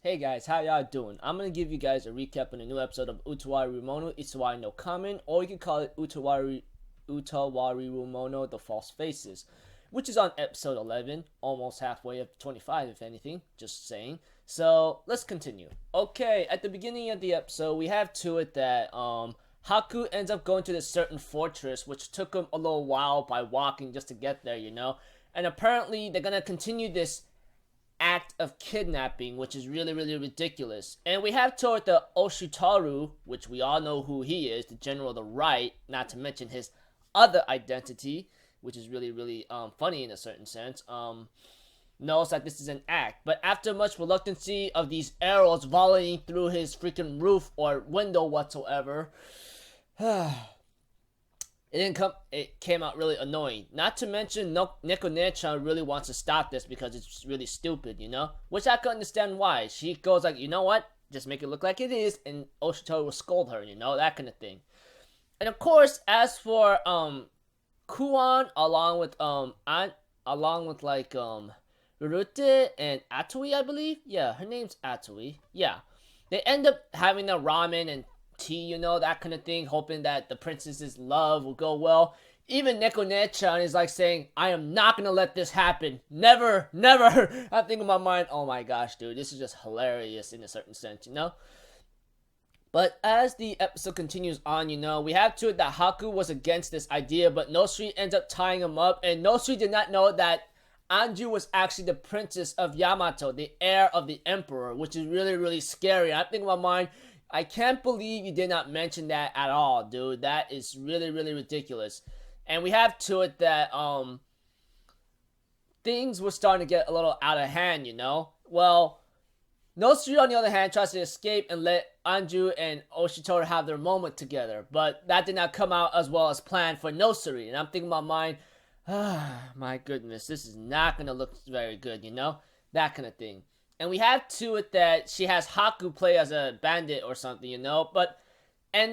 Hey guys, how y'all doing? I'm gonna give you guys a recap on a new episode of Utawarerumono, Itsuwari no Kamen, or you can call it Utawarerumono, The False Faces, which is on episode 11, almost halfway of 25 if anything, just saying. So, let's continue. Okay, at the beginning of the episode, we have to it that, Haku ends up going to this certain fortress, which took him a little while by walking just to get there, and apparently they're gonna continue this act of kidnapping, which is really ridiculous. And we have toward the Oshitaru, which we all know who he is, the general of the right, not to mention his other identity, which is really funny in a certain sense, knows that this is an act. But after much reluctancy of these arrows volleying through his freaking roof or window whatsoever, it came out really annoying. Not to mention, Neko-chan really wants to stop this because it's really stupid, Which I can understand why. She goes like, you know what? Just make it look like it is, and Oshitaru will scold her, that kind of thing. And of course, as for Kuon, along with Rurute and Atui, I believe. Yeah, her name's Atui. Yeah, they end up having a ramen and tea, that kind of thing, hoping that the princess's love will go well. Even Neko-chan is like saying, I am not gonna let this happen. Never. I think in my mind, oh my gosh, dude, this is just hilarious in a certain sense, But as the episode continues on, we have to it that Haku was against this idea, but Nosuri ends up tying him up, and Nosuri did not know that Anju was actually the princess of Yamato, the heir of the emperor, which is really scary. I think in my mind, I can't believe you did not mention that at all, dude. That is really ridiculous. And we have to it that, things were starting to get a little out of hand, Well, Nosuri, on the other hand, tries to escape and let Anju and Oshitaru have their moment together. But that did not come out as well as planned for Nosuri. And I'm thinking in my mind, my goodness, this is not going to look very good, That kind of thing. And we have to it that she has Haku play as a bandit or something, and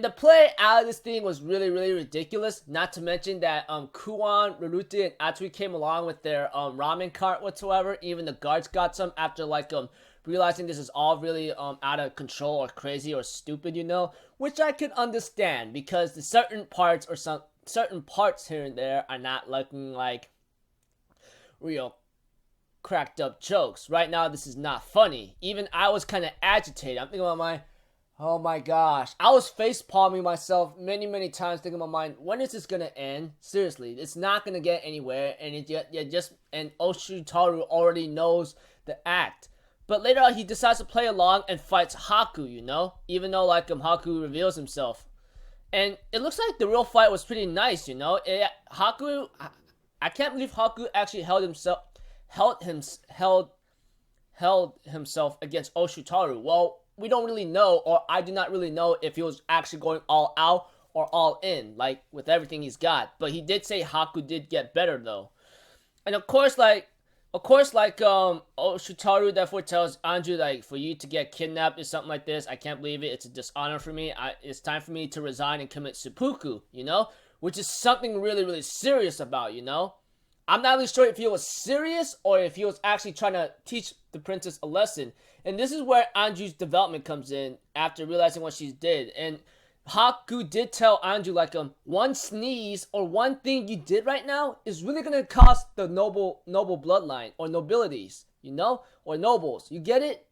the play out of this thing was really ridiculous. Not to mention that Kuon, Rurute, and Atsui came along with their ramen cart whatsoever. Even the guards got some after realizing this is all really out of control or crazy or stupid, which I can understand because the certain parts here and there are not looking like real cracked up jokes. Right now, this is not funny. Even I was kind of agitated. I'm thinking about oh my gosh. I was face palming myself many times, thinking about when is this gonna end? Seriously, it's not gonna get anywhere, and and Oshitaru already knows the act. But later on, he decides to play along and fights Haku, even though Haku reveals himself. And it looks like the real fight was pretty nice, Haku, I can't believe Haku actually held himself against Oshitaru. Well, we don't really know, or I do not really know if he was actually going all out or all in, with everything he's got. But he did say Haku did get better though. And of course, Oshitaru therefore tells Anju, for you to get kidnapped is something like this. I can't believe it. It's a dishonor for me. It's time for me to resign and commit seppuku, which is something really serious about, I'm not really sure if he was serious or if he was actually trying to teach the princess a lesson. And this is where Anju's development comes in after realizing what she did. And Haku did tell Anju, one sneeze or one thing you did right now is really going to cost the noble bloodline or nobilities, or nobles. You get it?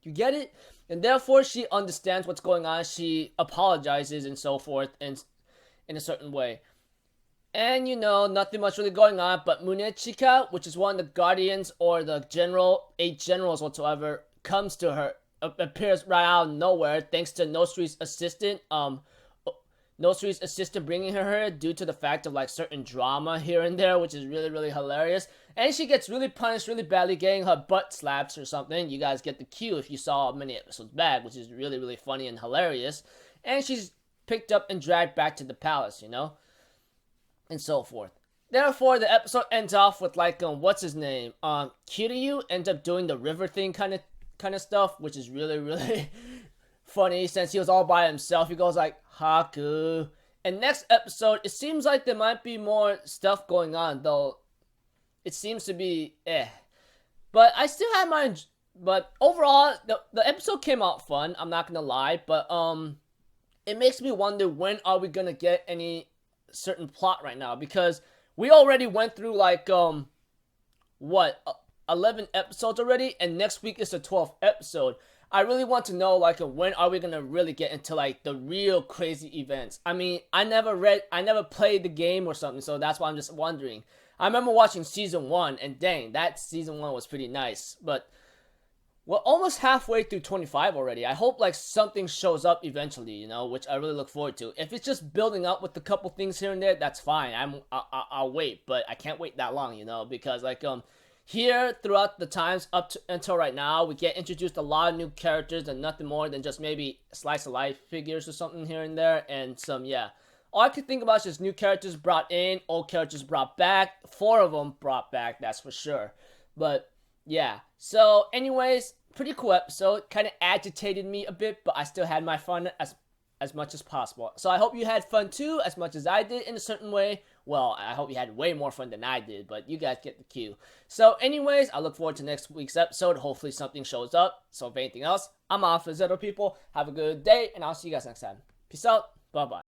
And therefore, she understands what's going on. She apologizes and so forth, and in a certain way. And nothing much really going on, but Munechika, which is one of the guardians or the 8 generals whatsoever, comes to her, appears right out of nowhere thanks to Nosuri's assistant bringing her due to the fact of certain drama here and there, which is really hilarious. And she gets really punished really badly, getting her butt slapped or something. You guys get the cue if you saw many episodes back, which is really funny and hilarious. And she's picked up and dragged back to the palace, and so forth. Therefore, the episode ends off with what's his name? Kiryu ends up doing the river thing kind of stuff, which is really funny since he was all by himself. He goes Haku. And next episode, it seems like there might be more stuff going on, though it seems to be But I still had But overall, the episode came out fun. I'm not gonna lie, but it makes me wonder when are we gonna get any certain plot right now, because we already went through like 11 episodes already, and next week is the 12th episode. I really want to know like when are we gonna really get into like the real crazy events. I mean, I never played the game or something, so that's why I'm just wondering. I remember watching season 1, and dang, that season 1 was pretty nice, but we're almost halfway through 25 already. I hope like something shows up eventually, you know, which I really look forward to. If it's just building up with a couple things here and there, that's fine. I'll wait, but I can't wait that long, you know, because like here throughout the times up to until right now, we get introduced a lot of new characters and nothing more than just maybe slice of life figures or something here and there, and some all I could think about is just new characters brought in, old characters brought back. 4 of them brought back, that's for sure. But yeah, so anyways, pretty cool episode. Kind of agitated me a bit, but I still had my fun as much as possible. So I hope you had fun too, as much as I did in a certain way. Well, I hope you had way more fun than I did, but you guys get the cue. So anyways, I look forward to next week's episode. Hopefully something shows up. So if anything else, I'm off, Zeto people. Have a good day, and I'll see you guys next time. Peace out. Bye-bye.